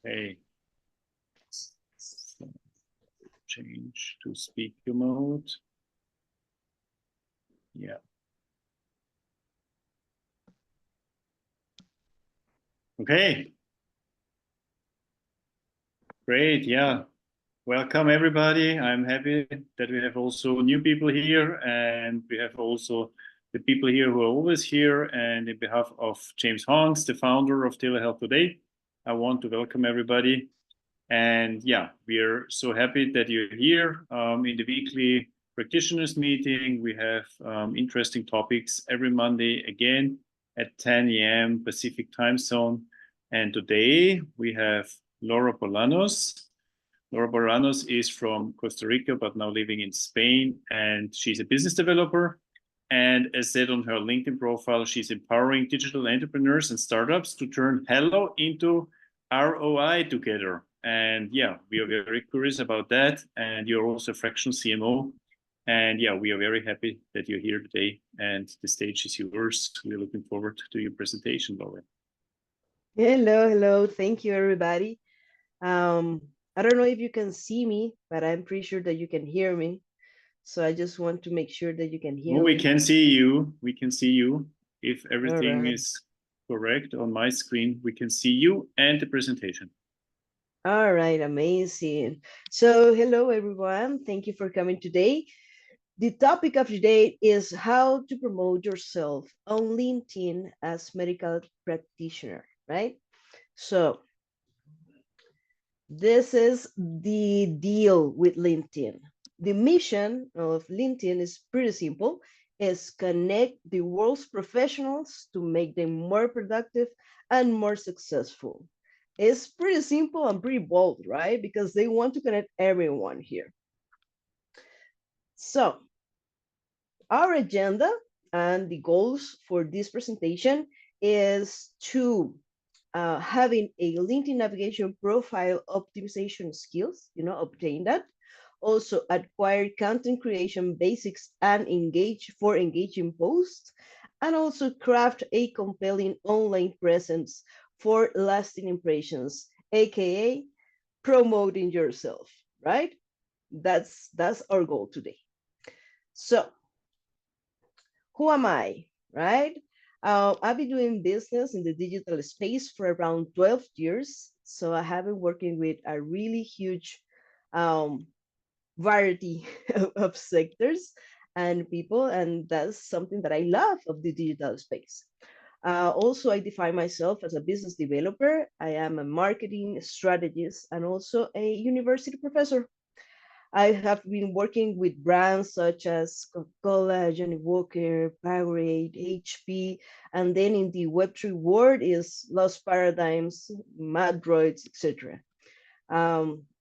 Okay. So change to speaker mode. Yeah. Okay. Great. Yeah. Welcome, everybody. I'm happy that we have also new people here, and we have also the people here who are always here. And in behalf of James Honks, the founder of TeleHealth Today, I want to welcome everybody. And yeah, we are so happy that you're here in the weekly practitioners meeting. We have interesting topics every Monday again at 10 a.m. Pacific time zone. And today we have Laura Bolanos. Laura Bolanos is from Costa Rica, but now living in Spain. And she's a business developer. And as said on her LinkedIn profile, she's empowering digital entrepreneurs and startups to turn hello into ROI together. And yeah, we are very curious about that. And you're also a fractional CMO. And yeah, we are very happy that you're here today. And the stage is yours. We're looking forward to your presentation, Laura. Hello. Thank you, everybody. I don't know if you can see me, but I'm pretty sure that you can hear me. So I just want to make sure that you can hear Well, we me. can see you. We can see you. If All everything right. is correct on my screen, we can see you and the presentation. All right, amazing. So hello, everyone. Thank you for coming today. The topic of today is how to promote yourself on LinkedIn as medical practitioner, right? So this is the deal with LinkedIn. The mission of LinkedIn is pretty simple. Is connect the world's professionals to make them more productive and more successful. It's pretty simple and pretty bold, right? Because they want to connect everyone here. So our agenda and the goals for this presentation is to having a LinkedIn navigation profile optimization skills, obtain that. Also acquire content creation basics and engage for engaging posts, and also craft a compelling online presence for lasting impressions, aka promoting yourself, right? That's our goal today. So who am I, right? I've been doing business in the digital space for around 12 years. So I have been working with a really huge um, variety of sectors and people, and that's something that I love of the digital space. Also, I define myself as a business developer. I am a marketing strategist and also a university professor. I have been working with brands such as Coca-Cola, Johnny Walker, Powerade, HP, and then in the Web3 world is Lost Paradigms, Madroids, etc.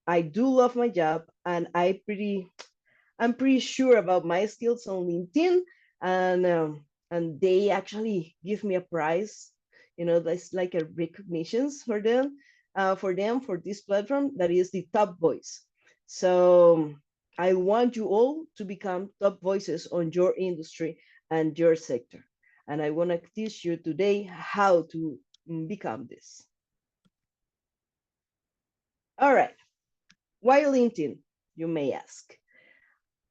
I do love my job, and I'm pretty sure about my skills on LinkedIn, and they actually give me a prize. That's like a recognitions for this platform that is the top voice. So I want you all to become top voices on your industry and your sector. And I want to teach you today how to become this. All right. Why LinkedIn, you may ask?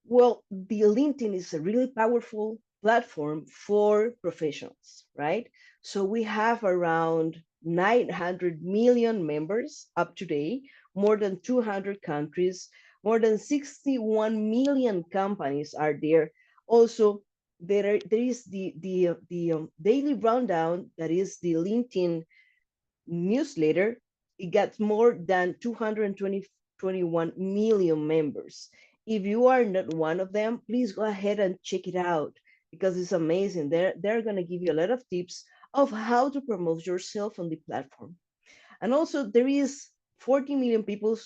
Well, the LinkedIn is a really powerful platform for professionals, right? So we have around 900 million members up to date, more than 200 countries, more than 61 million companies are there. Also, there is the daily rundown that is the LinkedIn newsletter. It got more than 221 million members. If you are not one of them, please go ahead and check it out because it's amazing. They're going to give you a lot of tips of how to promote yourself on the platform. And also there is 40 million people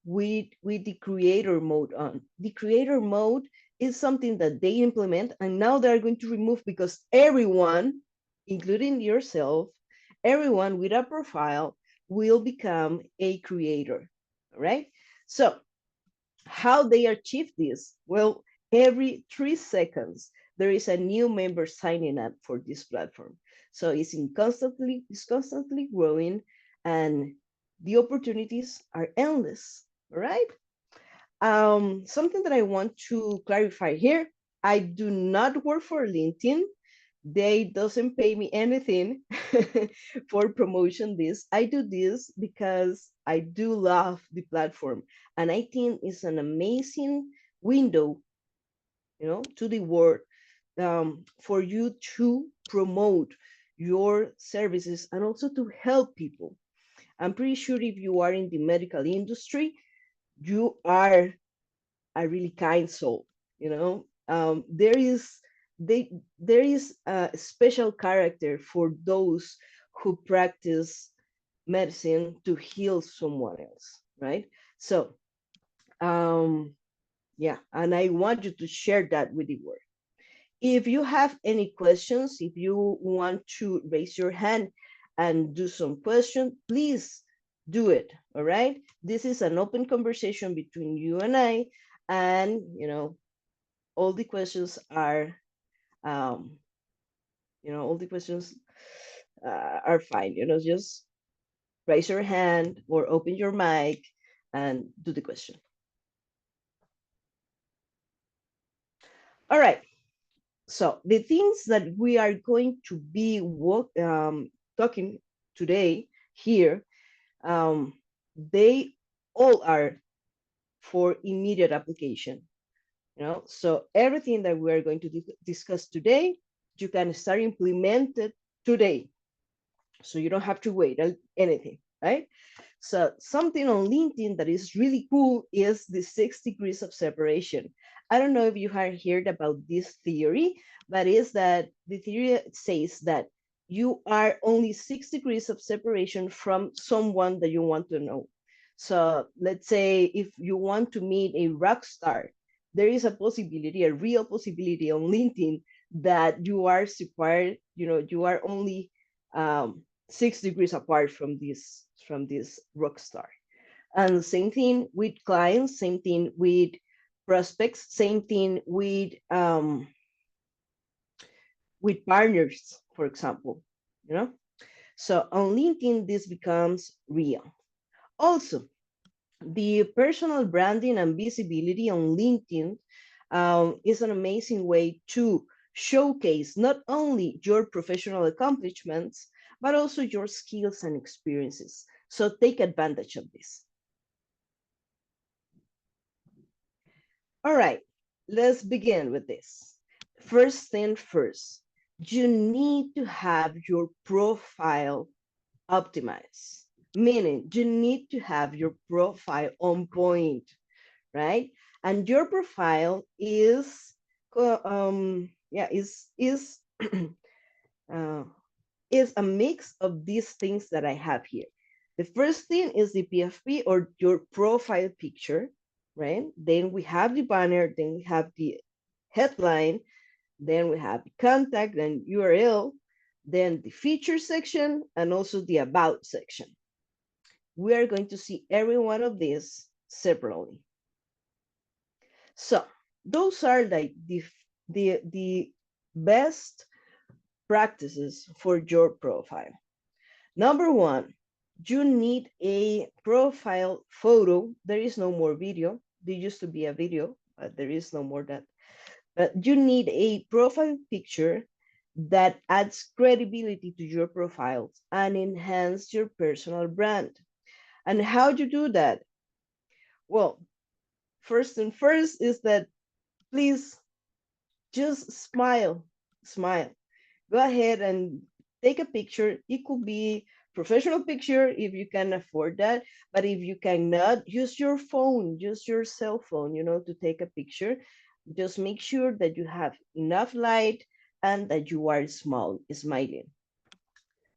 with the creator mode on. The creator mode is something that they implement and now they're going to remove because everyone, including yourself, everyone with a profile will become a creator, all right? So how they achieve this? Well, every 3 seconds, there is a new member signing up for this platform. So it's constantly growing, and the opportunities are endless, all right? Something that I want to clarify here, I do not work for LinkedIn. They doesn't pay me anything for promotion this. I do this because I do love the platform, and I think it's an amazing window, to the world, for you to promote your services and also to help people. I'm pretty sure if you are in the medical industry, you are a really kind soul. There is there is a special character for those who practice medicine to heal someone else, right? So, um, yeah, and I want you to share that with the world. If you have any questions, if you want to raise your hand and do some question, please do it. All right. This is an open conversation between you and I, and all the questions are, um, all the questions are fine. Just raise your hand or open your mic and do the question. All right. So the things that we are going to be talking today here, they all are for immediate application. So everything that we are going to discuss today, you can start implemented today. So you don't have to wait anything, right? So something on LinkedIn that is really cool is the 6 degrees of separation. I don't know if you have heard about this theory, but is that the theory says that you are only 6 degrees of separation from someone that you want to know. So let's say if you want to meet a rock star, there is a possibility, a real possibility on LinkedIn that you are separate, you are only 6 degrees apart from this rock star. And same thing with clients, same thing with prospects, same thing with partners, for example. So on LinkedIn this becomes real. Also, the personal branding and visibility on LinkedIn is an amazing way to showcase not only your professional accomplishments, but also your skills and experiences. So take advantage of this. All right, let's begin with this. First thing first, you need to have your profile optimized, meaning you need to have your profile on point, right? And your profile is uh, is a mix of these things that I have here. The first thing is the PFP or your profile picture, right? Then we have the banner, then we have the headline, then we have the contact and URL, then the feature section, and also the about section. We are going to see every one of these separately. So those are like the best practices for your profile. Number one, you need a profile photo. There is no more video. There used to be a video, but there is no more that. But you need a profile picture that adds credibility to your profiles and enhance your personal brand. And how do you do that? Well, first and first is that please just smile, smile. Go ahead and take a picture. It could be professional picture if you can afford that, but if you cannot, use your phone, use your cell phone, to take a picture. Just make sure that you have enough light and that you are smiling.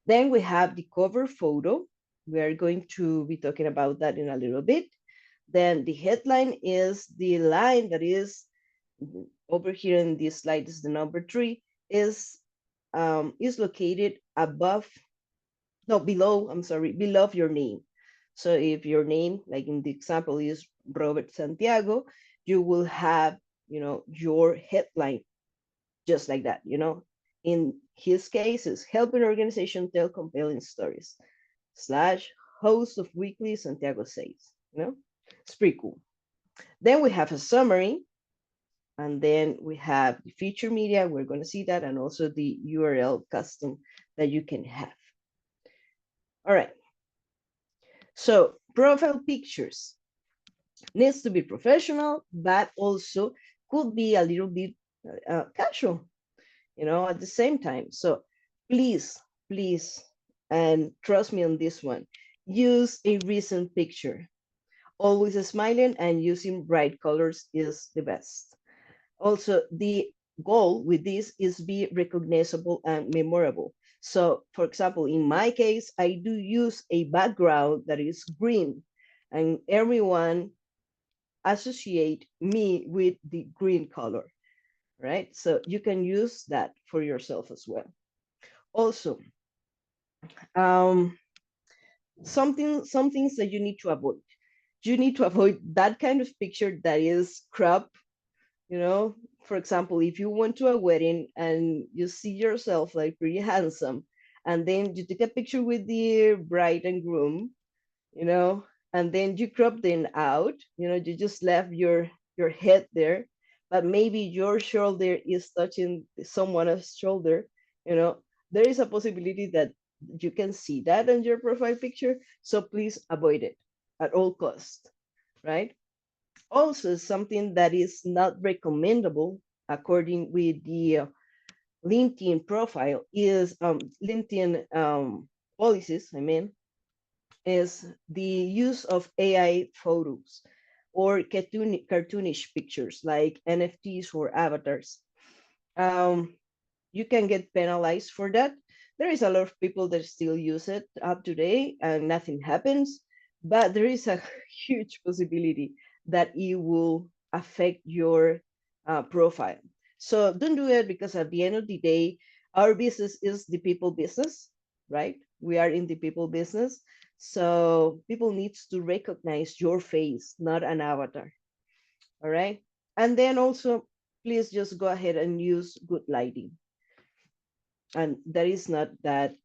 Then we have the cover photo. We are going to be talking about that in a little bit. Then the headline is the line that is over here in this slide is the number 3 is located above, no, below, I'm sorry, below your name. So if your name, like in the example, is Robert Santiago, you will have, your headline just like that, In his case, is helping organization tell compelling stories / host of Weekly Santiago Says. It's pretty cool. Then we have a summary, and then we have the feature media. We're going to see that, and also the URL custom that you can have. All right. So profile pictures needs to be professional, but also could be a little bit casual, at the same time. So please, and trust me on this one, use a recent picture. Always smiling and using bright colors is the best. Also, the goal with this is be recognizable and memorable. So, for example, in my case, I do use a background that is green, and everyone associate me with the green color, right? So you can use that for yourself as well. Also, some things that you need to avoid. You need to avoid that kind of picture that is cropped. For example, if you went to a wedding and you see yourself like pretty handsome, and then you take a picture with the bride and groom, and then you crop them out, you just left your head there, but maybe your shoulder is touching someone else's shoulder, there is a possibility that you can see that in your profile picture. So please avoid it at all costs, right? Also, something that is not recommendable according with the LinkedIn profile is LinkedIn policies, is the use of AI photos or cartoonish pictures like NFTs or avatars. You can get penalized for that. There is a lot of people that still use it up today and nothing happens, but there is a huge possibility that it will affect your profile. So don't do it, because at the end of the day, our business is the people business, right? We are in the people business. So people needs to recognize your face, not an avatar. All right. And then also, please just go ahead and use good lighting. And that is not that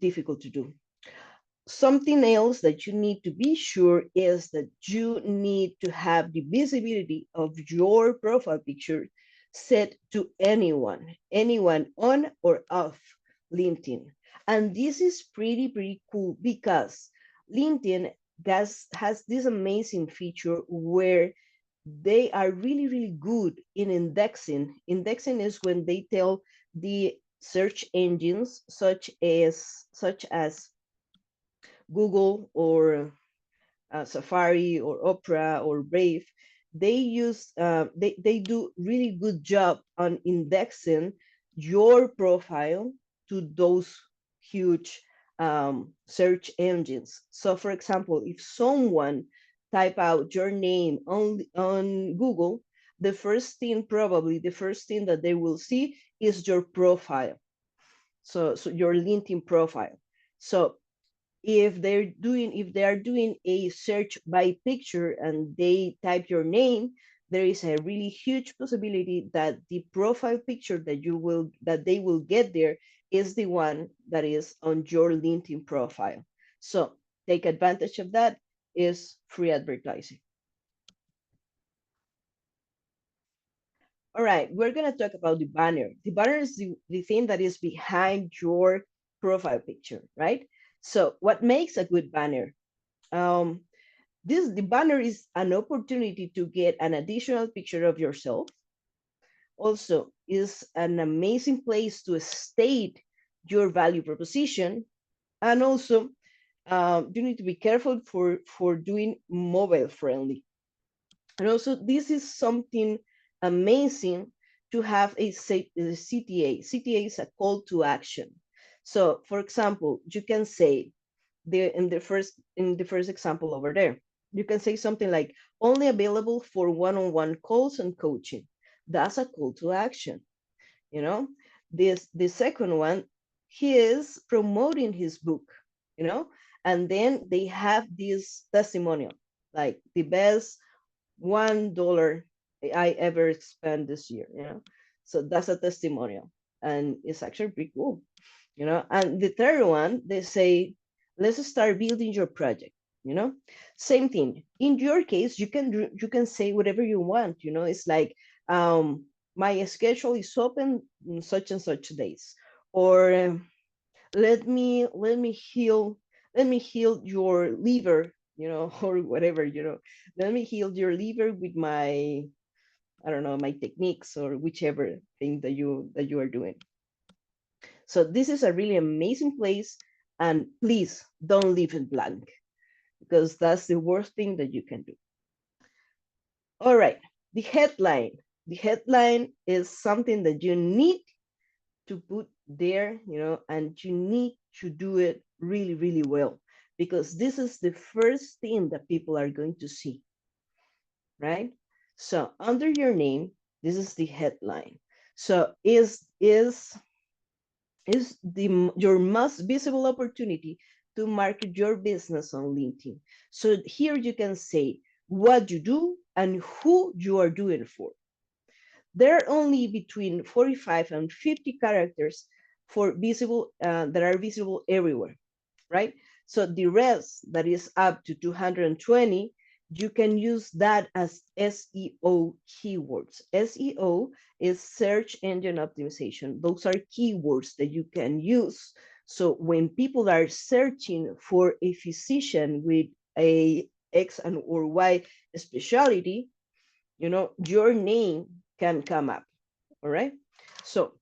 difficult to do. Something else that you need to be sure is that you need to have the visibility of your profile picture set to anyone on or off LinkedIn. And this is pretty cool, because LinkedIn has this amazing feature where they are really good in indexing. Indexing is when they tell the search engines such as Google or Safari or Opera or Brave. They do really good job on indexing your profile to those huge search engines. So for example, if someone type out your name on Google, the first thing that they will see is your profile. So your LinkedIn profile. So if they are doing a search by picture and they type your name, there is a really huge possibility that the profile picture that they will get there is the one that is on your LinkedIn profile. So take advantage of that. Is free advertising. All right, we're going to talk about the banner. The banner is the thing that is behind your profile picture, right? So what makes a good banner? The banner is an opportunity to get an additional picture of yourself. Also, is an amazing place to state your value proposition. And also, you need to be careful for doing mobile friendly. And also, this is something amazing to have a CTA. CTA is a call to action. So, for example, you can say in the first example over there, you can say something like only available for one-on-one calls and coaching. That's a call to action. The second one, he is promoting his book, and then they have this testimonial, like the best $1 I ever spent this year, so that's a testimonial, and it's actually pretty cool. And the third one, they say, let's start building your project. Same thing. In your case, you can say whatever you want. It's like, my schedule is open in such and such days, or let me heal your liver, or whatever. Let me heal your liver with my, I don't know, my techniques, or whichever thing that you are doing. So this is a really amazing place, and please don't leave it blank, because that's the worst thing that you can do. All right, the headline. The headline is something that you need to put there, and you need to do it really, really well, because this is the first thing that people are going to see, right? So under your name, this is the headline. So is your most visible opportunity to market your business on LinkedIn. So here you can say what you do and who you are doing for. There are only between 45 and 50 characters for visible that are visible everywhere, right? So the rest, that is up to 220, you can use that as SEO keywords. SEO is search engine optimization. Those are keywords that you can use. So when people are searching for a physician with a X and or Y specialty, your name can come up. All right. So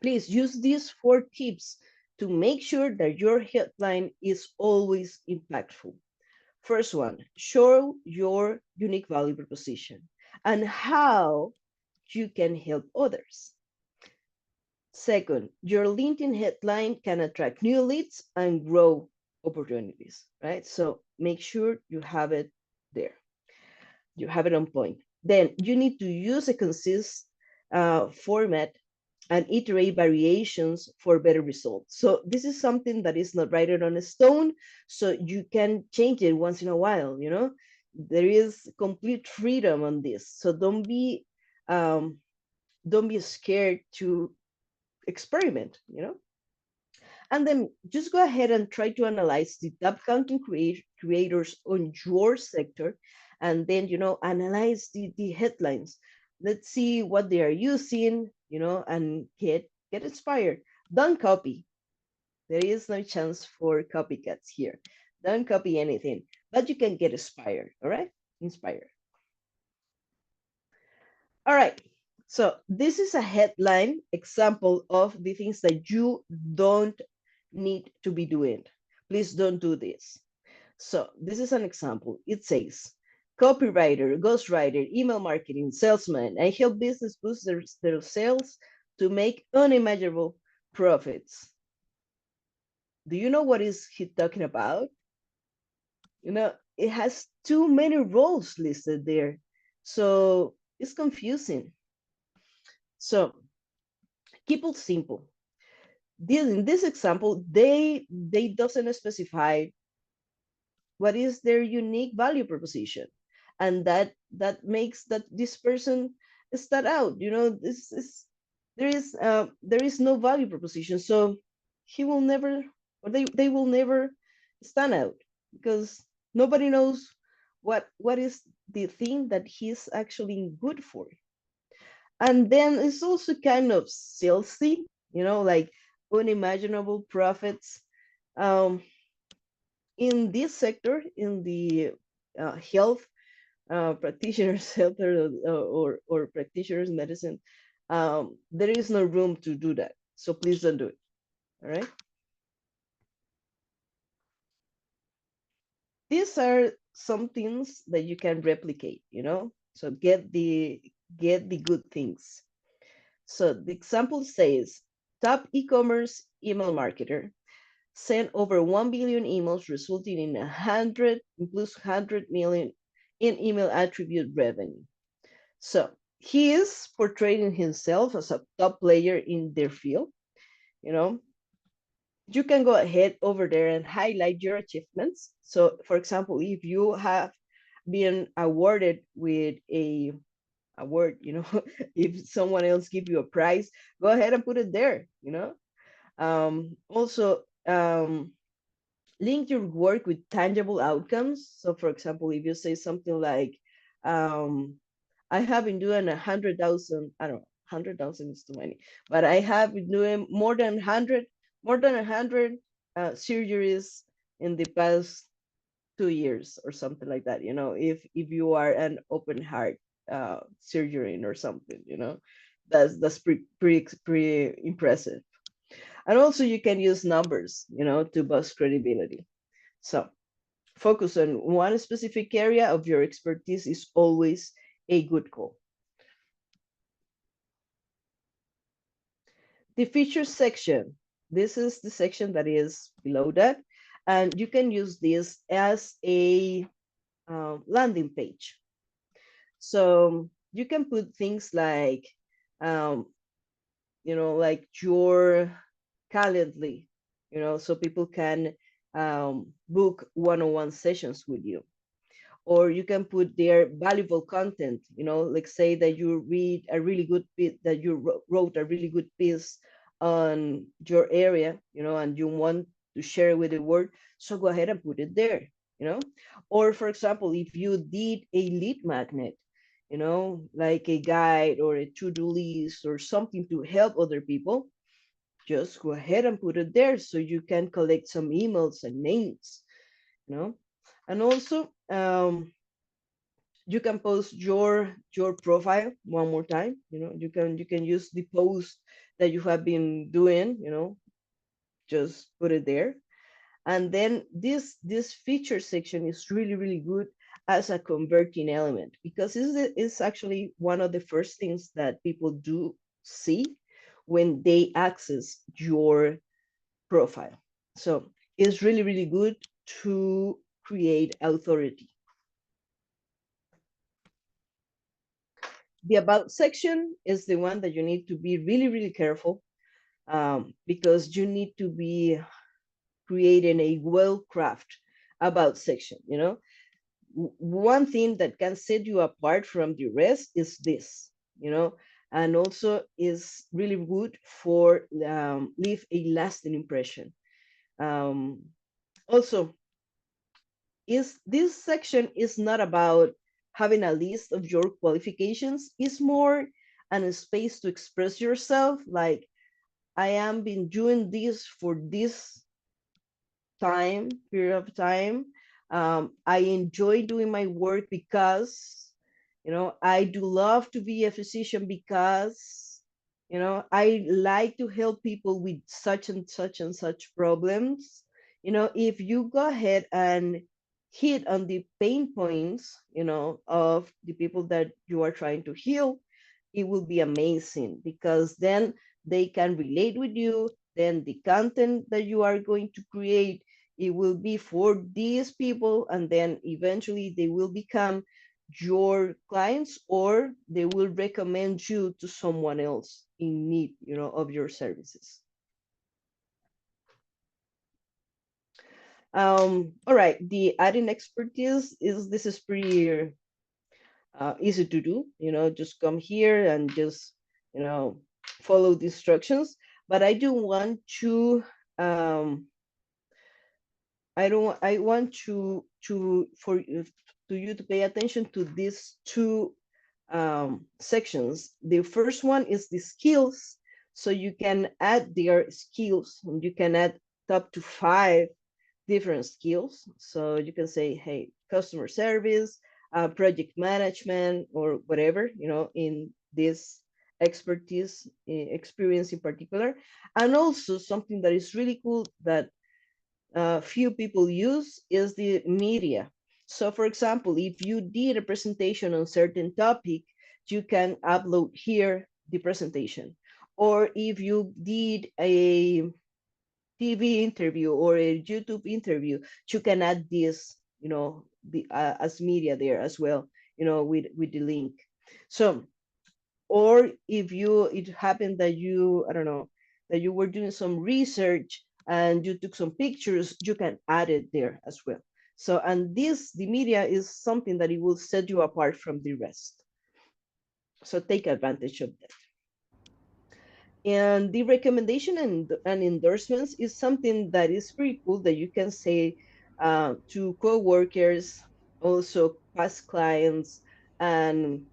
please use these 4 tips to make sure that your headline is always impactful. First one, show your unique value proposition and how you can help others. Second, your LinkedIn headline can attract new leads and grow opportunities, right? So make sure you have it there. You have it on point. Then you need to use a consistent format and iterate variations for better results. So this is something that is not written on a stone, so you can change it once in a while. There is complete freedom on this. So um, don't be scared to experiment. And then just go ahead and try to analyze the top content creators on your sector, and then analyze the headlines. Let's see what they are using, and get inspired. Don't copy. There is no chance for copycats here. Don't copy anything, but you can get inspired. All right, inspired. All right. So this is a headline example of the things that you don't need to be doing. Please don't do this. So this is an example. It says, copywriter, ghostwriter, email marketing, salesman, I help business boost their sales to make unimaginable profits. Do you know what is he talking about? It has too many roles listed there. So it's confusing. So keep it simple. In this example, they doesn't specify what is their unique value proposition, and that makes that this person stand out. This is there is no value proposition, so he will never, or they will never stand out, because nobody knows what is the thing that he's actually good for. And then it's also kind of salesy, like unimaginable profits. um in this sector, in the health practitioners health, or practitioners medicine, there is no room to do that. So please don't do it. All right. These are some things that you can replicate. So get the good things. So the example says, top e-commerce email marketer sent over 1 billion emails, resulting in 100 million in email attribute revenue. So he is portraying himself as a top player in their field. You can go ahead over there and highlight your achievements. So for example, if you have been awarded with a award, if someone else give you a prize, go ahead and put it there. Also, link your work with tangible outcomes. So, for example, if you say something like, I have been doing 100,000, I don't know, 100,000 is too many, but I have been doing more than 100 surgeries in the past 2 years or something like that. If you are an open heart surgery or something, that's pretty impressive. And also you can use numbers, to boost credibility. So focus on one specific area of your expertise is always a good goal. The features section. This is the section that is below that. And you can use this as a landing page. So you can put things like, um, like your Calendly, so people can book one-on-one sessions with you. Or you can put their valuable content, like say that you read a really good piece, that you wrote a really good piece on your area, and you want to share it with the world, so go ahead and put it there, or for example, if you did a lead magnet, like a guide or a to-do list or something to help other people, just go ahead and put it there so you can collect some emails and names, and also you can post your profile one more time. You can use the post that you have been doing, just put it there. And then this feature section is really, really good as a converting element, because it's actually one of the first things that people do see when they access your profile. So it's really, really good to create authority. The about section is the one that you need to be really, really careful, because you need to be creating a well-crafted about section. One thing that can set you apart from the rest is this, and also is really good for leave a lasting impression. Also, is this section is not about having a list of your qualifications. It's more an space to express yourself, like, I am been doing this for this period of time. I enjoy doing my work because, I do love to be a physician because, I like to help people with such and such and such problems. If you go ahead and hit on the pain points, of the people that you are trying to heal, it will be amazing, because then they can relate with you. Then the content that you are going to create, it will be for these people, and then eventually they will become your clients, or they will recommend you to someone else in need, of your services. All right, the adding expertise is pretty easy to do. Just come here and just, follow the instructions. But I do want to um, I want for you to pay attention to these two sections. The first one is the skills. So you can add their skills, and you can add up to 5 different skills. So you can say, hey, customer service, project management, or whatever, in this expertise experience in particular. And also something that is really cool that few people use is the media. So for example, if you did a presentation on certain topic, you can upload here the presentation. Or if you did a TV interview or a YouTube interview, you can add this, as media there as well, with the link. So, or if it happened that I don't know, that you were doing some research and you took some pictures, you can add it there as well. So, and the media is something that it will set you apart from the rest. So take advantage of that. And the recommendation and endorsements is something that is pretty cool that you can say to coworkers, also past clients, and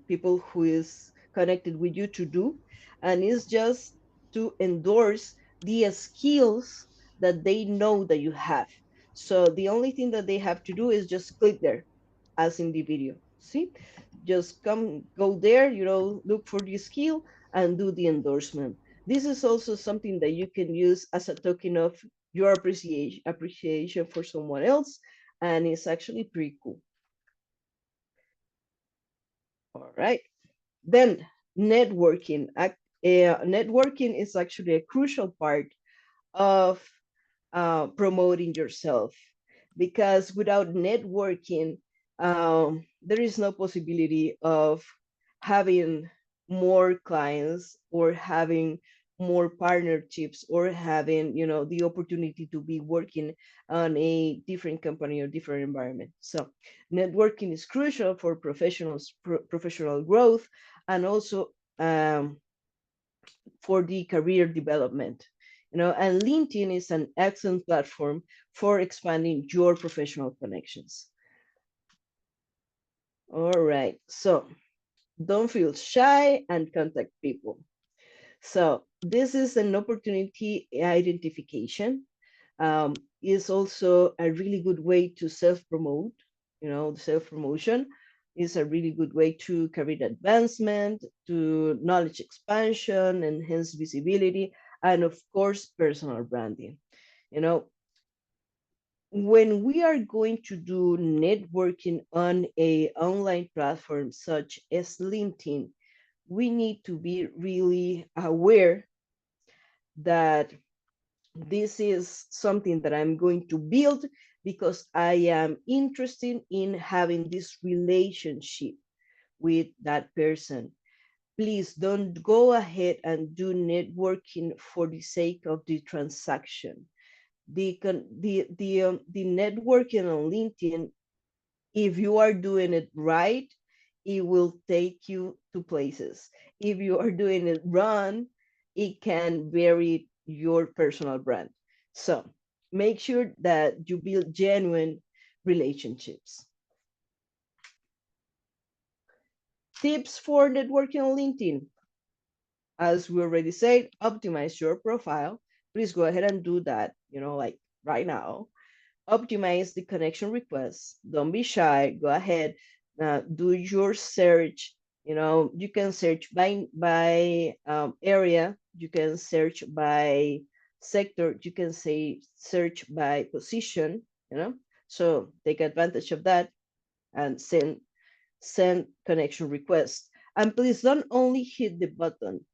people who is connected with you to do, and it's just to endorse the skills that they know that you have. So the only thing that they have to do is just click there, as in the video. See, just go there, look for the skill and do the endorsement. This is also something that you can use as a token of your appreciation for someone else, and it's actually pretty cool. All right. Then networking. Networking is actually a crucial part of promoting yourself, because without networking, there is no possibility of having more clients or having more partnerships or having the opportunity to be working on a different company or different environment. So networking is crucial for professional growth, and also for the career development. And LinkedIn is an excellent platform for expanding your professional connections. All right, so don't feel shy and contact people. So this is an opportunity identification. Is also a really good way to self-promote. Self-promotion is a really good way to career advancement, to knowledge expansion, enhance visibility, and of course, personal branding. You know, when we are going to do networking on a online platform such as LinkedIn, we need to be really aware that this is something that I'm going to build because I am interested in having this relationship with that person. Please don't go ahead and do networking for the sake of the transaction. The networking on LinkedIn, if you are doing it right, it will take you to places. If you are doing it wrong, it can vary your personal brand. So make sure that you build genuine relationships. Tips for networking on LinkedIn. As we already said, optimize your profile. Please go ahead and do that, like right now. Optimize the connection requests. Don't be shy. Go ahead. Do your search. You can search by area. You can search by sector. You can say search by position. So take advantage of that and send connection requests. And please don't only hit the button.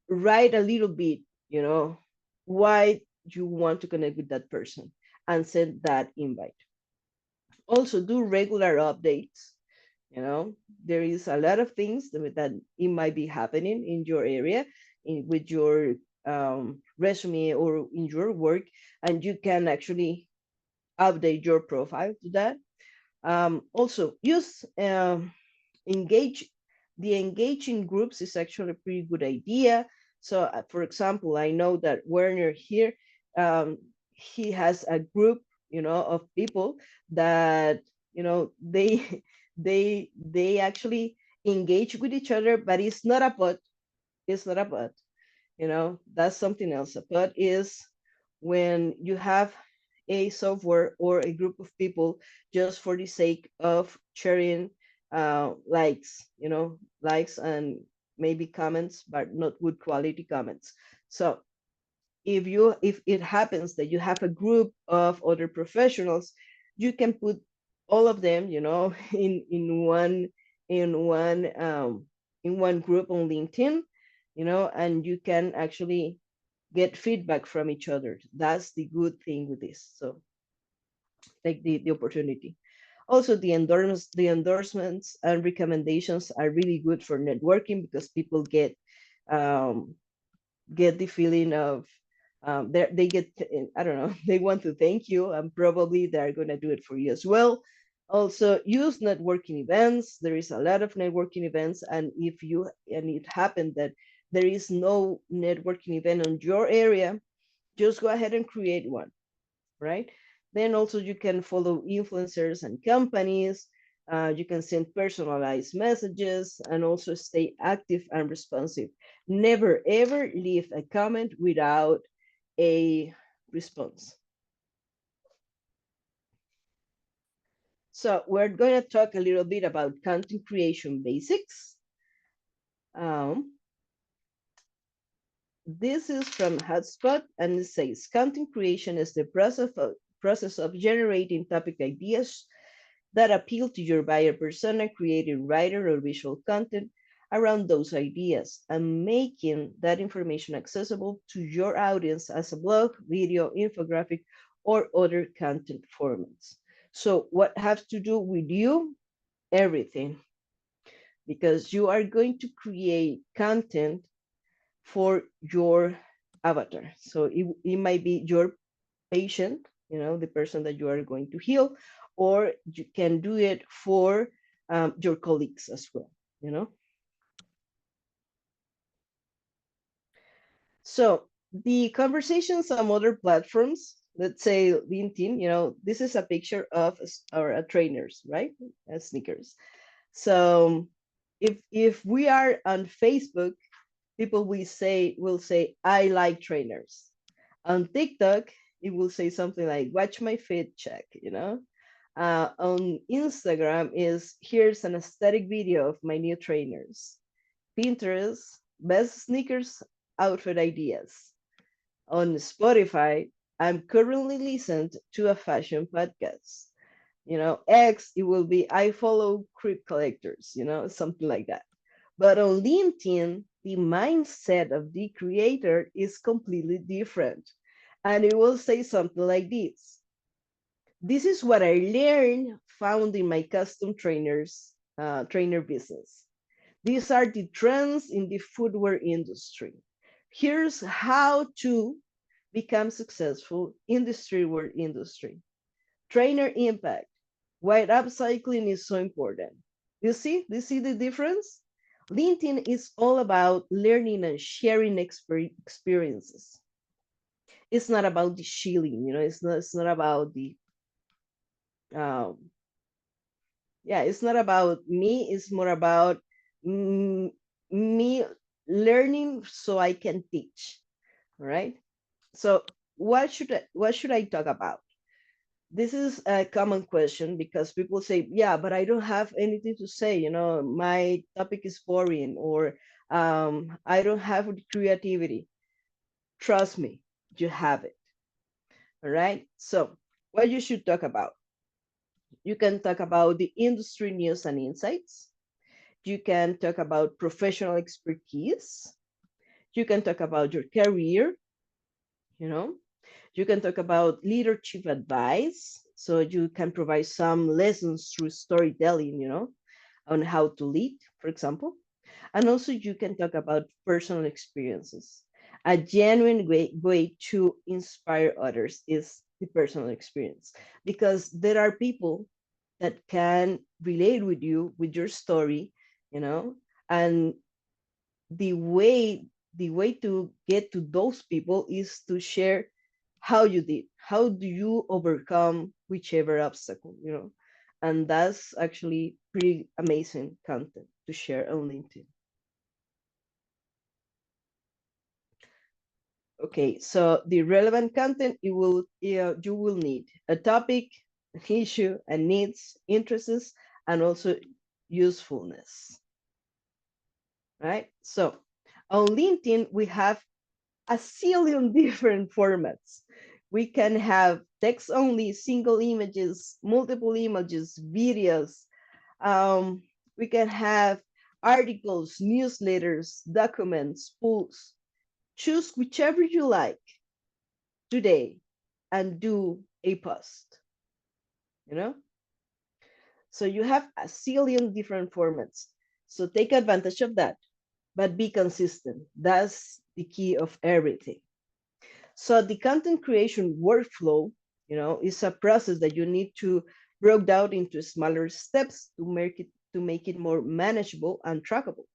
Write a little bit. Why you want to connect with that person, and send that invite. Also do regular updates. There is a lot of things that it might be happening in your area, with your resume or in your work, and you can actually update your profile to that. Also use engage the engaging groups is actually a pretty good idea. So for example, I know that Werner here, he has a group of people that they they actually engage with each other, but it's not a bot. It's not a bot. That's something else. A bot is when you have a software or a group of people just for the sake of sharing likes and maybe comments, but not good quality comments. So if it happens that you have a group of other professionals, you can put all of them, in one in one group on LinkedIn, and you can actually get feedback from each other. That's the good thing with this. So take the opportunity. Also, the endorsements and recommendations are really good for networking, because people um, get the feeling of they get, I don't know, they want to thank you, and probably they're going to do it for you as well. Also, use networking events. There is a lot of networking events, and it happened that there is no networking event on your area, just go ahead and create one, right? Then also you can follow influencers and companies. You can send personalized messages and also stay active and responsive. Never ever leave a comment without a response. So we're going to talk a little bit about content creation basics. Um, this is from Hotspot, and it says content creation is the process of generating topic ideas that appeal to your buyer persona, creating writer or visual content around those ideas, and making that information accessible to your audience as a blog, video, infographic, or other content formats. So what has to do with you? Everything, because you are going to create content for your avatar. So it might be your patient, the person that you are going to heal, or you can do it for your. As well. So the conversations on other platforms, let's say LinkedIn, this is a picture of our trainers, right? Sneakers. So if we are on Facebook, people will say I like trainers. On TikTok, it will say something like watch my feed check. On Instagram is here's an aesthetic video of my new trainers. Pinterest, best sneakers outfit ideas. On Spotify, I'm currently listening to a fashion podcast. X, it will be I follow creep collectors, something like that. But on LinkedIn, the mindset of the creator is completely different. And it will say something like this. This is what I learned found in my custom trainer business. These are the trends in the footwear industry. Here's how to become successful in the streetwear industry. Trainer impact. Why upcycling is so important. Do you see the difference? LinkedIn is all about learning and sharing experiences. It's not about the shilling, it's not about the um, yeah, it's not about me, it's more about mm, me learning so I can teach. All right. So what should I talk about? This is a common question because people say, yeah, but I don't have anything to say, my topic is boring, or I don't have the creativity. Trust me, you have it. All right. So what you should talk about? You can talk about the industry news and insights. You can talk about professional expertise. You can talk about your career, you know. You can talk about leadership advice. So you can provide some lessons through storytelling, on how to lead, for example. And also you can talk about personal experiences. A genuine way to inspire others is the personal experience, because there are people that can relate with you, with your story, and the way the way to get to those people is to share how you did, how do you overcome whichever obstacle, and that's actually pretty amazing content to share on LinkedIn. Okay, so the relevant content you will need a topic, an issue, and needs, interests, and also usefulness. Right? So on LinkedIn, we have a zillion different formats. We can have text only, single images, multiple images, videos. Um, we can have articles, newsletters, documents, polls. Choose whichever you like today and do a post. You know, so you have a zillion different formats. So take advantage of that, but be consistent. That's the key of everything. So the content creation workflow, is a process that you need to broke down into smaller steps to make it more manageable and trackable.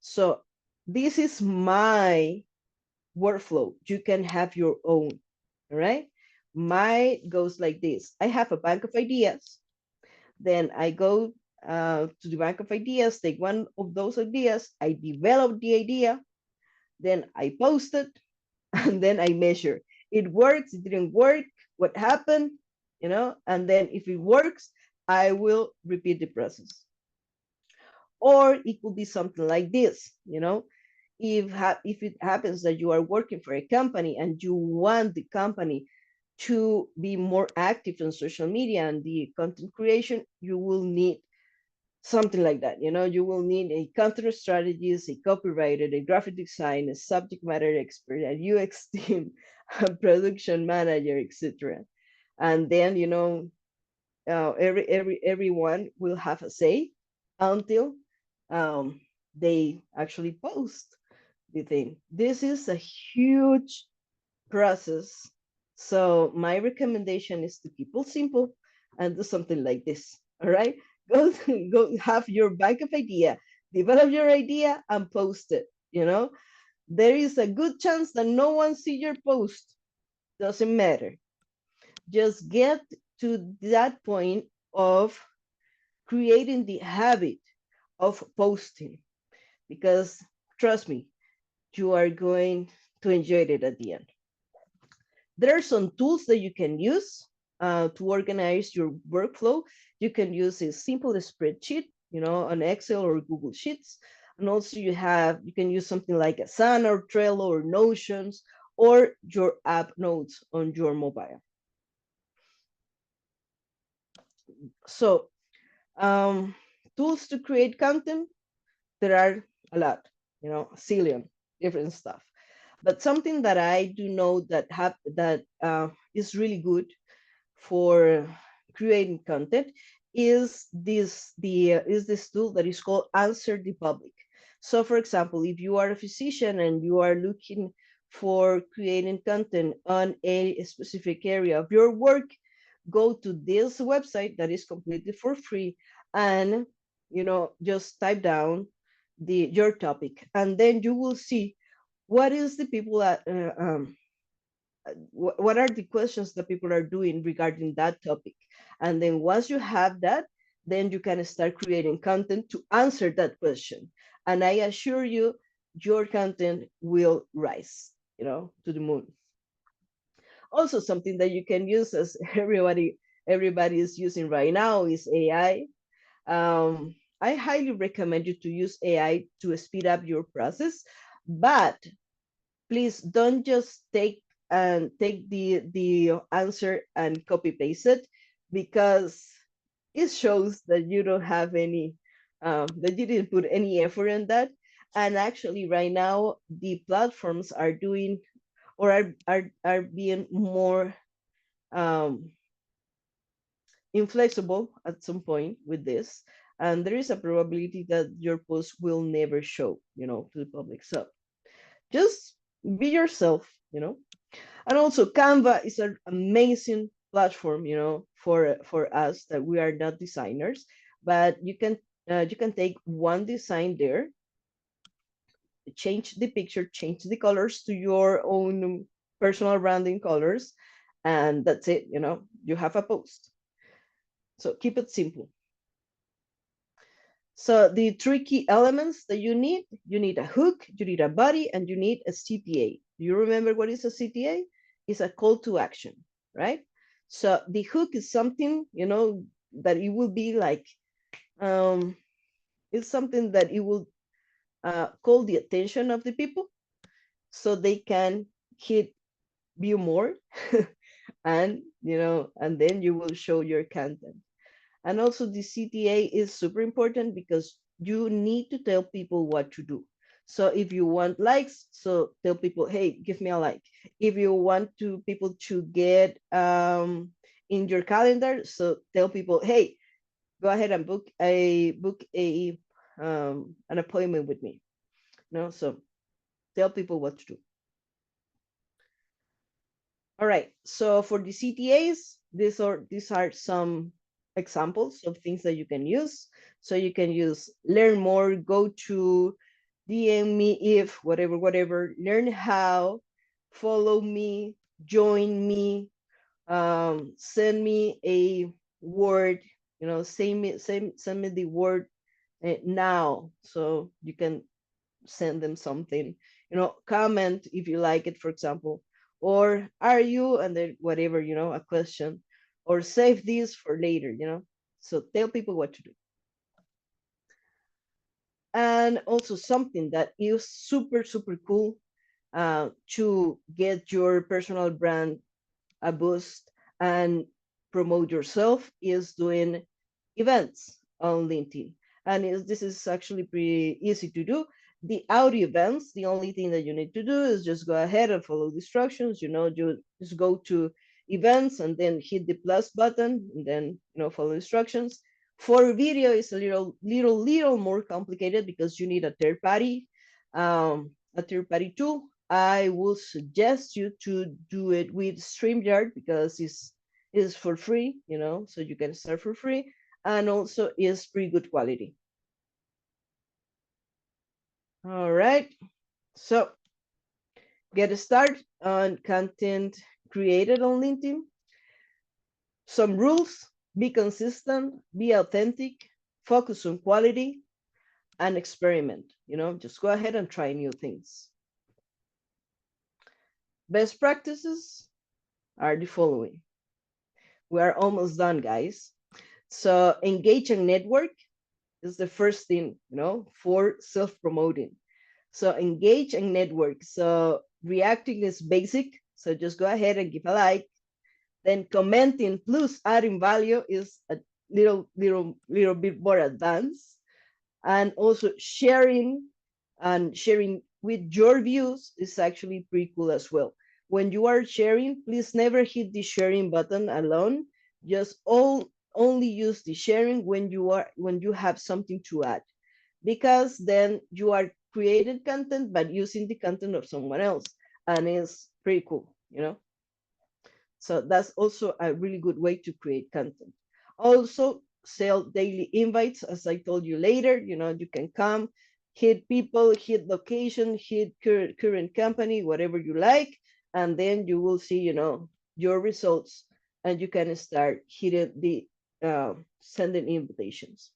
So this is my workflow. You can have your own. All right. My goes like this. I have a bank of ideas. Then I go to the bank of ideas, take one of those ideas, I develop the idea, then I post it, and then I measure. It works, it didn't work, what happened, and then if it works, I will repeat the process. Or it could be something like this, if it happens that you are working for a company and you want the company to be more active on social media and the content creation, you will need something like that. You will need a content strategist, a copywriter, a graphic design, a subject matter expert, a UX team, a production manager, etc. And then everyone will have a say until they actually post the thing. This is a huge process. So my recommendation is to keep it simple and do something like this. All right, go go have your bank of idea, develop your idea, and post it. There is a good chance that no one see your post. Doesn't matter. Just get to that point of creating the habit of posting, because trust me, you are going to enjoy it at the end. There are some tools that you can use to organize your workflow. You can use a simple spreadsheet, on Excel or Google Sheets. And also you can use something like Asana or Trello or Notions or your app notes on your mobile. So tools to create content, there are a lot, a zillion different stuff. But something that I do know that is really good for creating content is this tool that is called Answer the Public. So, for example, if you are a physician and you are looking for creating content on a specific area of your work, go to this website that is completely for free, and just type down your topic, and then you will see what is the people that what are the questions that people are doing regarding that topic. And then once you have that, then you can start creating content to answer that question. And I assure you, your content will rise, to the moon. Also, something that you can use, as everybody is using right now, is AI. I highly recommend you to use AI to speed up your process, but please don't just take the answer and copy paste it, because it shows that you don't have any that you didn't put any effort in that. And actually right now the platforms are doing, or are being more inflexible at some point with this, and there is a probability that your post will never show to the public. So just be yourself. And also Canva is an amazing platform, for us that we are not designers, but you can take one design there, change the picture, change the colors to your own personal branding colors, and that's it. You have a post. So keep it simple. So the three key elements that you need a hook, you need a body, and you need a CTA. Do you remember what is a CTA? It's a call to action, right? So the hook is something, that it will be like, it's something that it will call the attention of the people so they can hit view more and, and then you will show your content. And also the CTA is super important because you need to tell people what to do. So if you want likes, so tell people, hey, give me a like. If you want people to get in your calendar, so tell people, hey, go ahead and book a an appointment with me. So tell people what to do. All right. So for the CTAs, these are some examples of things that you can use. So you can use learn more, go to, DM me if, whatever, learn how, follow me, join me, send me a word, send me the word now, so you can send them something, comment if you like it, for example, or are you, and then whatever, a question, or save this for later, so tell people what to do. And also something that is super, super cool to get your personal brand a boost and promote yourself is doing events on LinkedIn. And this is actually pretty easy to do. The audio events, the only thing that you need to do is just go ahead and follow the instructions. You just go to events and then hit the plus button and then follow instructions. For video, it's a little more complicated because you need a third party tool. I will suggest you to do it with StreamYard because it's for free, so you can start for free, and also is pretty good quality. All right, so get a start on content created on LinkedIn. Some rules: be consistent, be authentic, focus on quality, and experiment. Just go ahead and try new things. Best practices are the following. We are almost done, guys. So engage and network is the first thing, for self-promoting. So engage and network. So reacting is basic. So just go ahead and give a like. Then commenting plus adding value is a little bit more advanced. And also sharing with your views is actually pretty cool as well. When you are sharing, please never hit the sharing button alone. Just only use the sharing when you have something to add, because then you are creating content but using the content of someone else, and it's pretty cool. So that's also a really good way to create content. Also, sell daily invites, as I told you later. You can come, hit people, hit location, hit current company, whatever you like, and then you will see, your results, and you can start hitting the sending invitations.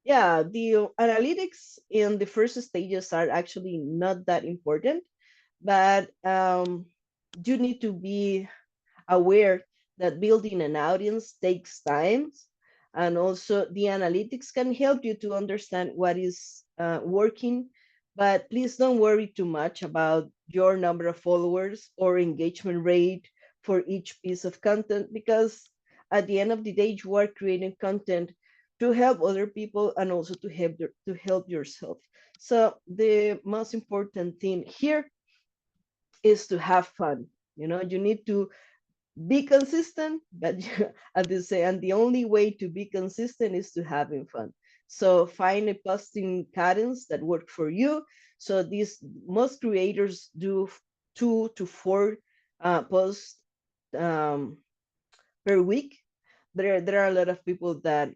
Yeah, the analytics in the first stages are actually not that important, but you need to be aware that building an audience takes time, and also the analytics can help you to understand what is working, but please don't worry too much about your number of followers or engagement rate for each piece of content, because at the end of the day you are creating content to help other people and also to help yourself. So the most important thing here is to have fun. You need to be consistent, but and the only way to be consistent is to having fun. So find a posting cadence that works for you. So most creators do 2 to 4 posts per week. There are a lot of people that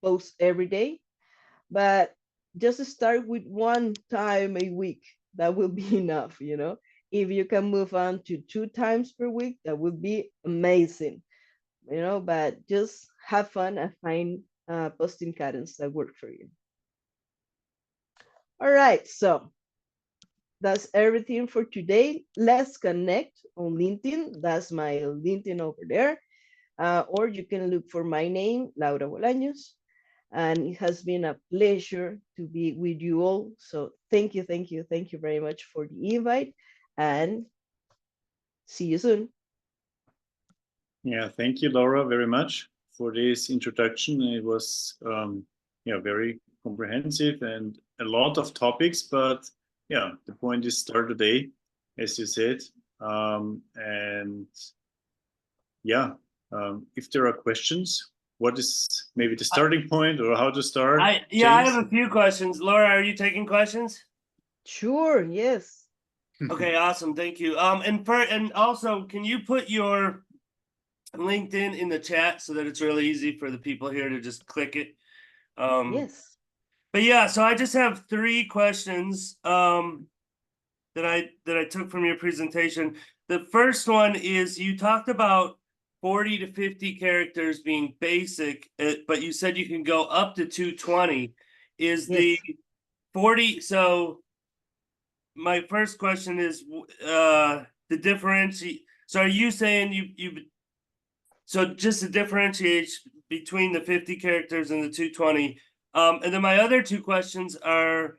post every day, but just start with one time a week. That will be enough. If you can move on to 2 times per week, that would be amazing. But just have fun and find posting cadence that work for you. All right, so that's everything for today. Let's connect on LinkedIn. That's my LinkedIn over there. Or you can look for my name, Laura Bolanos. And it has been a pleasure to be with you all. So thank you very much for the invite, and see you soon. Yeah, thank you, Laura, very much for this introduction. It was very comprehensive and a lot of topics, but yeah, the point is start the day, as you said. And yeah, if there are questions, what is maybe the starting point or how to start? I have a few questions. Laura, are you taking questions? Sure, yes. Okay, awesome. Thank you. And also, can you put your LinkedIn in the chat so that it's really easy for the people here to just click it. Yes. But yeah, so I just have 3 questions that I took from your presentation. The first one is you talked about 40 to 50 characters being basic, but you said you can go up to 220. Is the Yes. 40? So my first question is the differentiate. So are you saying you so just to differentiate between the 50 characters and the 220? And then my other 2 questions are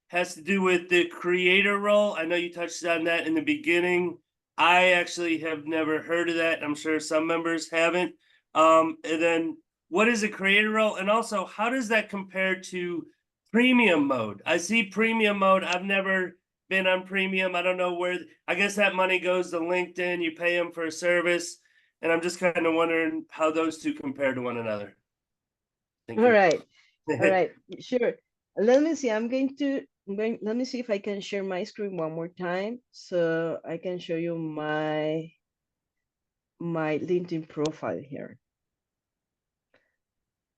has to do with the creator role. I know you touched on that in the beginning. I actually have never heard of that. I'm sure some members haven't. And then what is a creator role? And also, how does that compare to premium mode? I see premium mode. I've never been on premium. I don't know where, I guess that money goes to LinkedIn. You pay them for a service. And I'm just kind of wondering how those 2 compare to one another. Thank All you. right. All right. Sure. Let me see. Let me see if I can share my screen one more time so I can show you my LinkedIn profile here.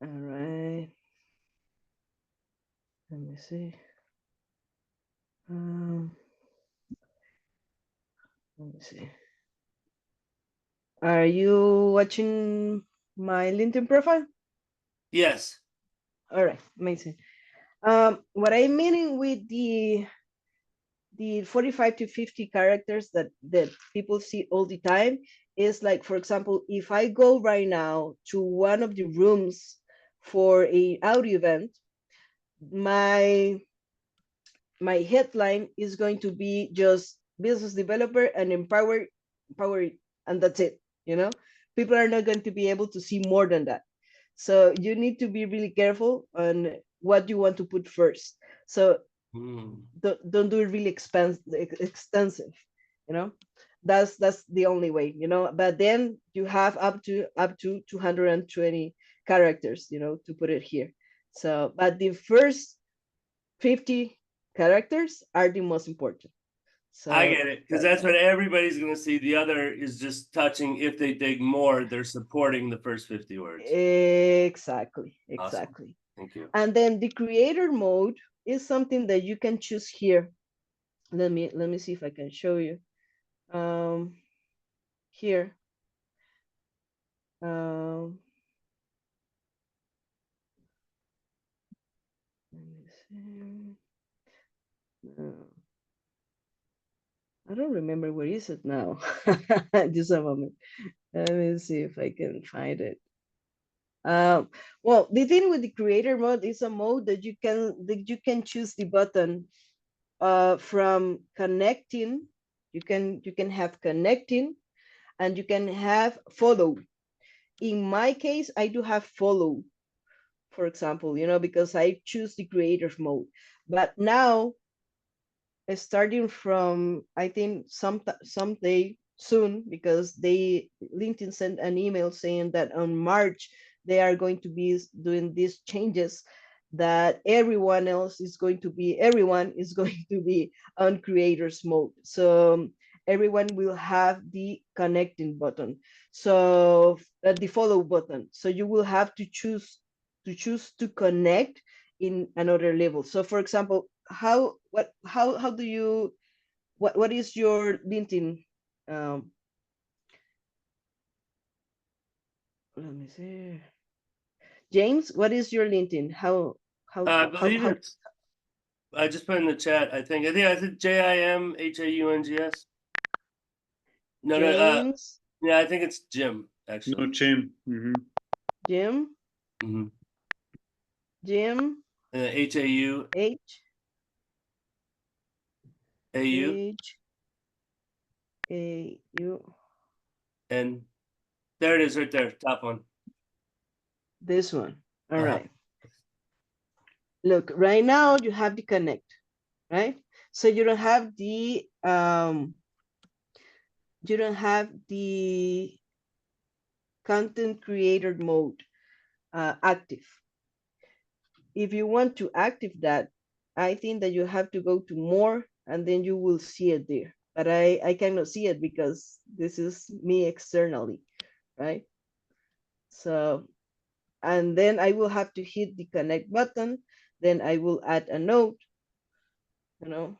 All right. Let me see. Let me see. Are you watching my LinkedIn profile? Yes. All right, amazing. What I mean with the 45 to 50 characters that people see all the time is like, for example, if I go right now to one of the rooms for a audio event, my headline is going to be just business developer and empower, and that's it. People are not going to be able to see more than that. So you need to be really careful on what you want to put first. So don't do it really extensive. That's the only way. But then you have up to 220 characters. To put it here. So, but the first 50 characters are the most important. So I get it, because that's what everybody's going to see. The other is just touching. If they dig more, they're supporting the first 50 words. Exactly. Awesome. Thank you. And then the creator mode is something that you can choose here. Let me see if I can show you. Here. Let me see. I don't remember where is it now. Just a moment. Let me see if I can find it. Well, the thing with the creator mode is a mode that you can choose the button from connecting. You can have connecting, and you can have follow. In my case, I do have follow, for example, because I choose the creator mode. But now, starting from, I think someday soon, because LinkedIn sent an email saying that on March they are going to be doing these changes, that everyone is going to be on creators mode. So everyone will have the connecting button, so the follow button. So you will have to choose to connect in another level. So for example, how do you, what is your LinkedIn? Let me see. James, what is your LinkedIn? I believe it's. I just put in the chat. I think I said JIMHAUNGS. No, James. no. Yeah, I think it's Jim actually. No, Jim. Jim. Jim. HAU. H. AU. H. A. U. And there it is, right there, top one. This one. All right. Look, right now you have the connect, right? So you don't have the content creator mode active. If you want to active that, I think that you have to go to more, and then you will see it there. but I cannot see it because this is me externally, right? So, and then I will have to hit the connect button. Then I will add a note, hello,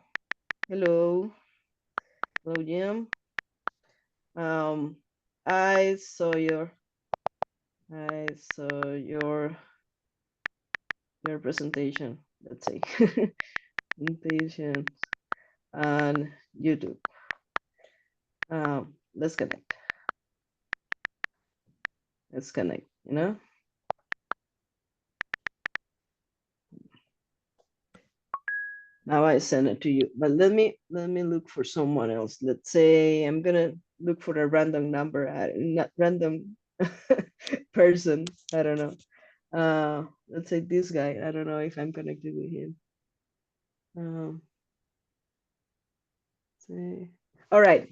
hello, Jim. I saw your presentation, let's say, presentation on YouTube. Let's connect. Now I send it to you, but let me look for someone else. Let's say I'm gonna look for a random number, not random person. I don't know. Let's say this guy. I don't know if I'm connected with him. All right.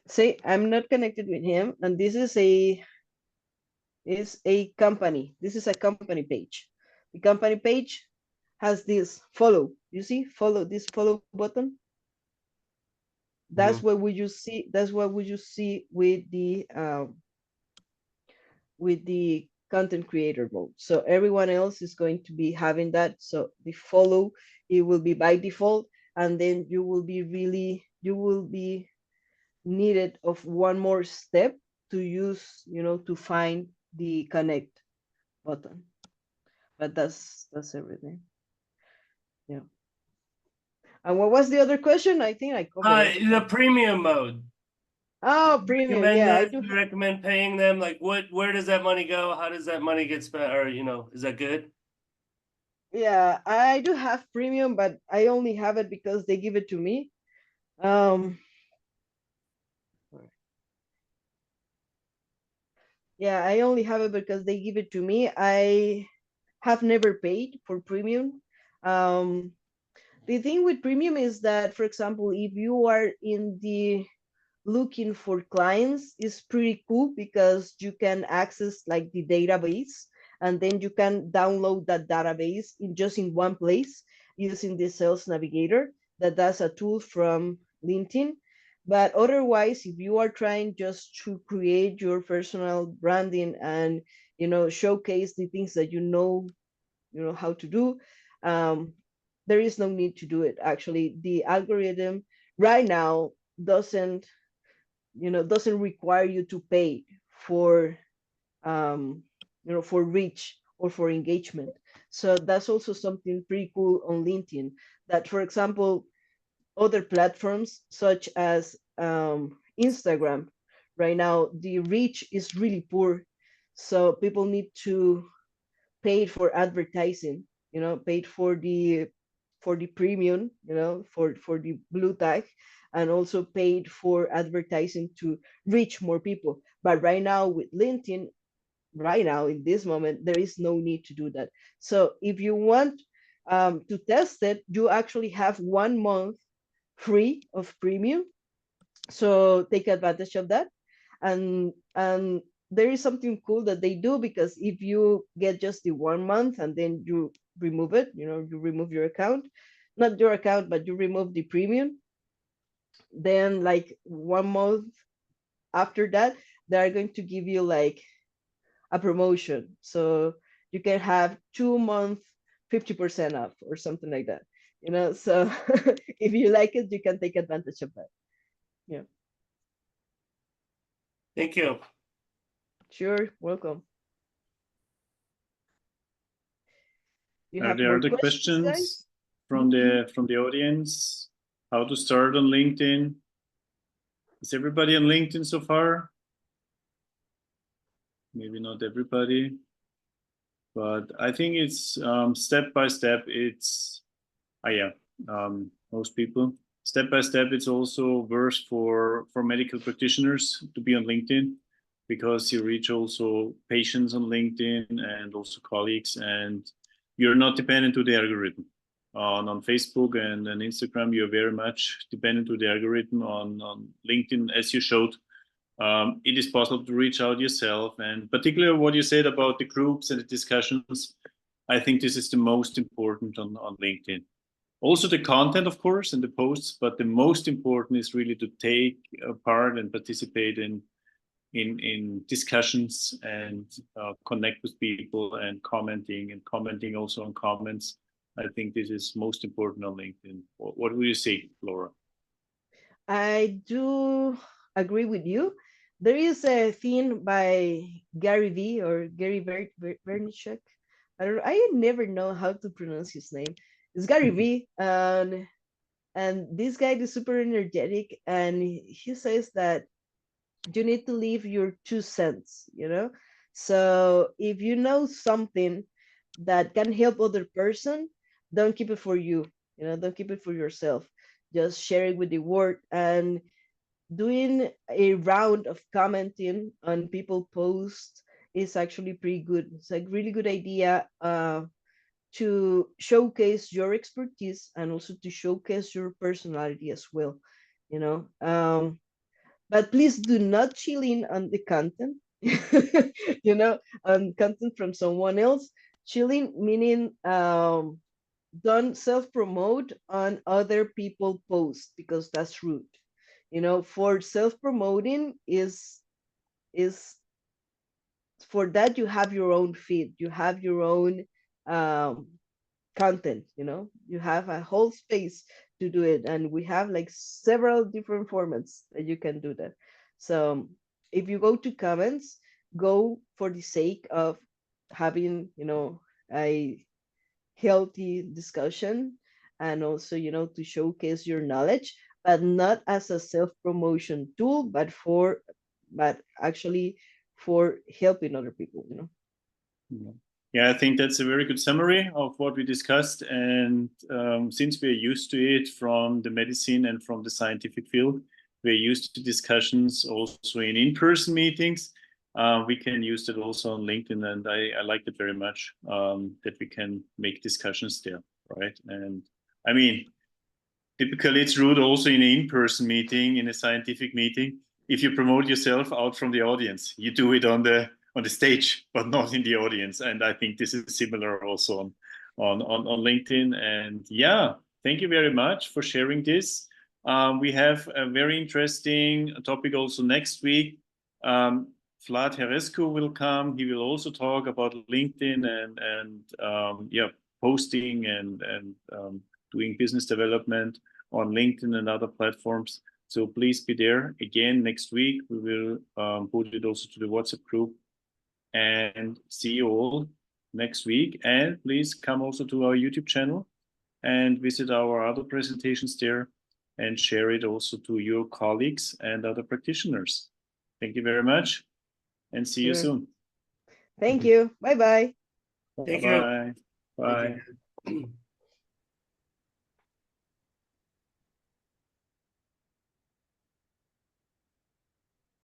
Say I'm not connected with him, and this is a company. This is a company page. The company page has this follow. You see, follow button. That's what would you see. That's what would you see with the content creator mode. So everyone else is going to be having that. So the follow, it will be by default, and then you will be needed of one more step to use, to find the connect button. But that's everything. Yeah. And what was the other question? I think I covered it. The premium mode. Oh, premium. Yeah, I do. Recommend paying them. Like, where does that money go? How does that money get spent? Or, is that good? Yeah, I do have premium, but I only have it because they give it to me. Yeah, I only have it because they give it to me. I have never paid for premium. The thing with premium is that, for example, if you are in the looking for clients, is pretty cool because you can access like the database, and then you can download that database in one place using the sales navigator. That's a tool from LinkedIn. But otherwise, if you are trying just to create your personal branding and showcase the things that how to do, there is no need to do it. Actually, the algorithm right now doesn't require you to pay for for reach or for engagement. So that's also something pretty cool on LinkedIn, that, for example, other platforms such as Instagram, right now the reach is really poor, so people need to pay for advertising, paid for the premium, for the blue tag, and also paid for advertising to reach more people. But right now with LinkedIn, right now in this moment, there is no need to do that. So if you want to test it, you actually have 1 month free of premium. So take advantage of that. And there is something cool that they do, because if you get just the 1 month and then you remove it, you remove your account, not your account, but you remove the premium, then like 1 month after that, they are going to give you like a promotion. So you can have 2 months 50% off or something like that. So if you like it, you can take advantage of that. Yeah. Thank you. Sure, welcome. Are there other questions from the audience? How to start on LinkedIn? Is everybody on LinkedIn so far? Maybe not everybody, but I think it's step by step. It's most people. Step by step, it's also worse for medical practitioners to be on LinkedIn, because you reach also patients on LinkedIn and also colleagues, and you're not dependent to the algorithm. On Facebook and Instagram, you're very much dependent to the algorithm. On LinkedIn, as you showed, it is possible to reach out yourself. And particularly what you said about the groups and the discussions, I think this is the most important on LinkedIn. Also the content, of course, and the posts, but the most important is really to take part and participate in discussions and connect with people and commenting also on comments. I think this is most important on LinkedIn. What do you say, Laura? I do agree with you. There is a thing by Gary V or Gary Vaynerchuk. I never know how to pronounce his name. It's Gary V, and this guy is super energetic, and he says that you need to leave your 2 cents, you know. So if you know something that can help other person, don't keep it for you, you know, don't keep it for yourself. Just share it with the world. And doing a round of commenting on people posts is actually pretty good. It's a really good idea to showcase your expertise and also to showcase your personality as well, you know. But please do not chill in on the content, you know, on content from someone else. Chilling meaning don't self-promote on other people posts, because that's rude. You know, for self-promoting is for that you have your own feed, you have your own um, content, you know, you have a whole space to do it, and we have like several different formats that you can do that. So if you go to comments, go for the sake of having, you know, a healthy discussion, and also, you know, to showcase your knowledge, but not as a self-promotion tool, but actually for helping other people, you know. Yeah, I think that's a very good summary of what we discussed. And since we're used to it from the medicine and from the scientific field, we're used to discussions also in-person meetings. We can use that also on LinkedIn, and I like it very much that we can make discussions there, right? And I mean, typically it's rude also in an in-person meeting, in a scientific meeting, if you promote yourself out from the audience. You do it on the stage, but not in the audience. And I think this is similar also on LinkedIn. And yeah, thank you very much for sharing this. We have a very interesting topic also next week. Vlad Herescu will come. He will also talk about LinkedIn and yeah, posting and doing business development on LinkedIn and other platforms. So please be there again next week. We will put it also to the WhatsApp group, and see you all next week. And please come also to our YouTube channel and visit our other presentations there and share it also to your colleagues and other practitioners. Thank you very much, and see you soon. Thank you. Bye-bye. Thank Bye. you. Bye. Thank you.